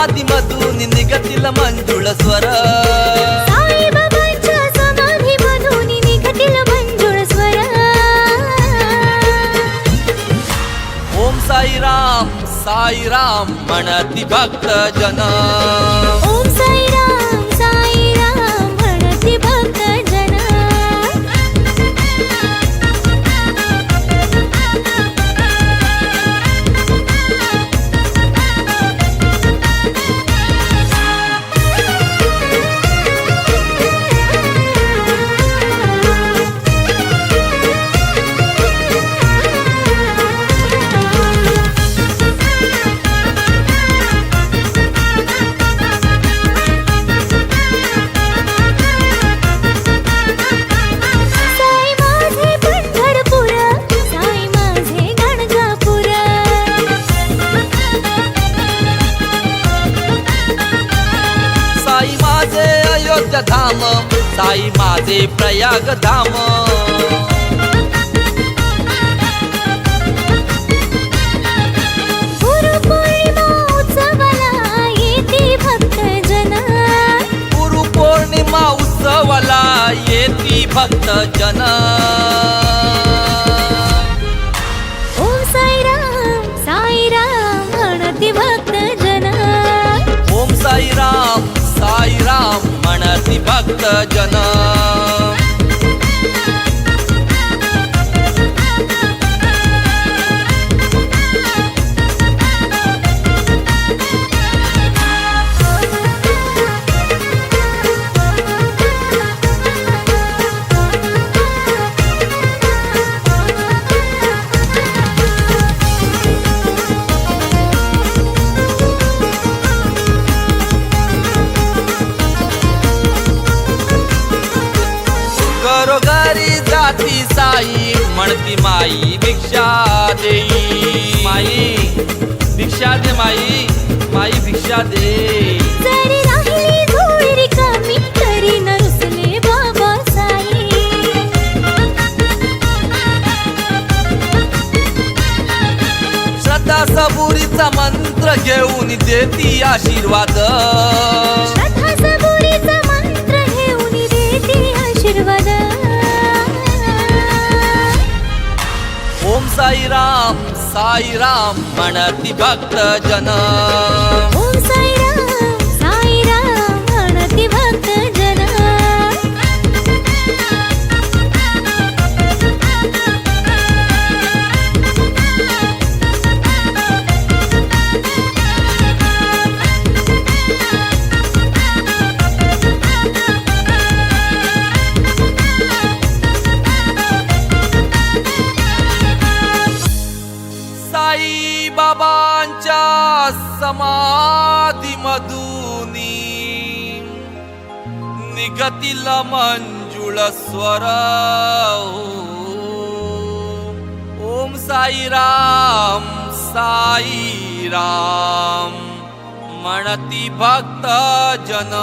समाधी मधून निघतील मंजुळ स्वर, साईबाबांच्या समाधी मधून निघतील मंजुळ स्वर. ओम साईराम साईराम म्हणती भक्त जन, ओम साईराम साईराम म्हणती भक्त जन. धाम साई माझे प्रयाग धाम, गुरुपौर्णिमा उत्सवाला येती भक्त जन, गुरुपौर्णिमा उत्सवाला येती भक्त जन. ओम साईराम साईराम म्हणती भक्त जन, ओम साईराम साईराम म्हणती भक्त जन. घरोघरी जाती साई म्हणती माई भिक्षा देई, माई भिक्षा दे, माई माई भिक्षा दे. जरी राहिली झोळी रिकामी तरी न रुसले बाबा साई. श्रद्धा सबुरीचा मंत्र घेऊन देती आशीर्वाद, श्रद्धा सबुरीचा मंत्र घेऊन देती आशीर्वाद. ओम साईराम साईराम म्हणती भक्त जन, ओम साईराम साईराम म्हणती भक्त जन. साई बाबांच्या समाधी मधून निघतील मंजुळ स्वर. ओम साईराम साईराम म्हणती भक्त जन.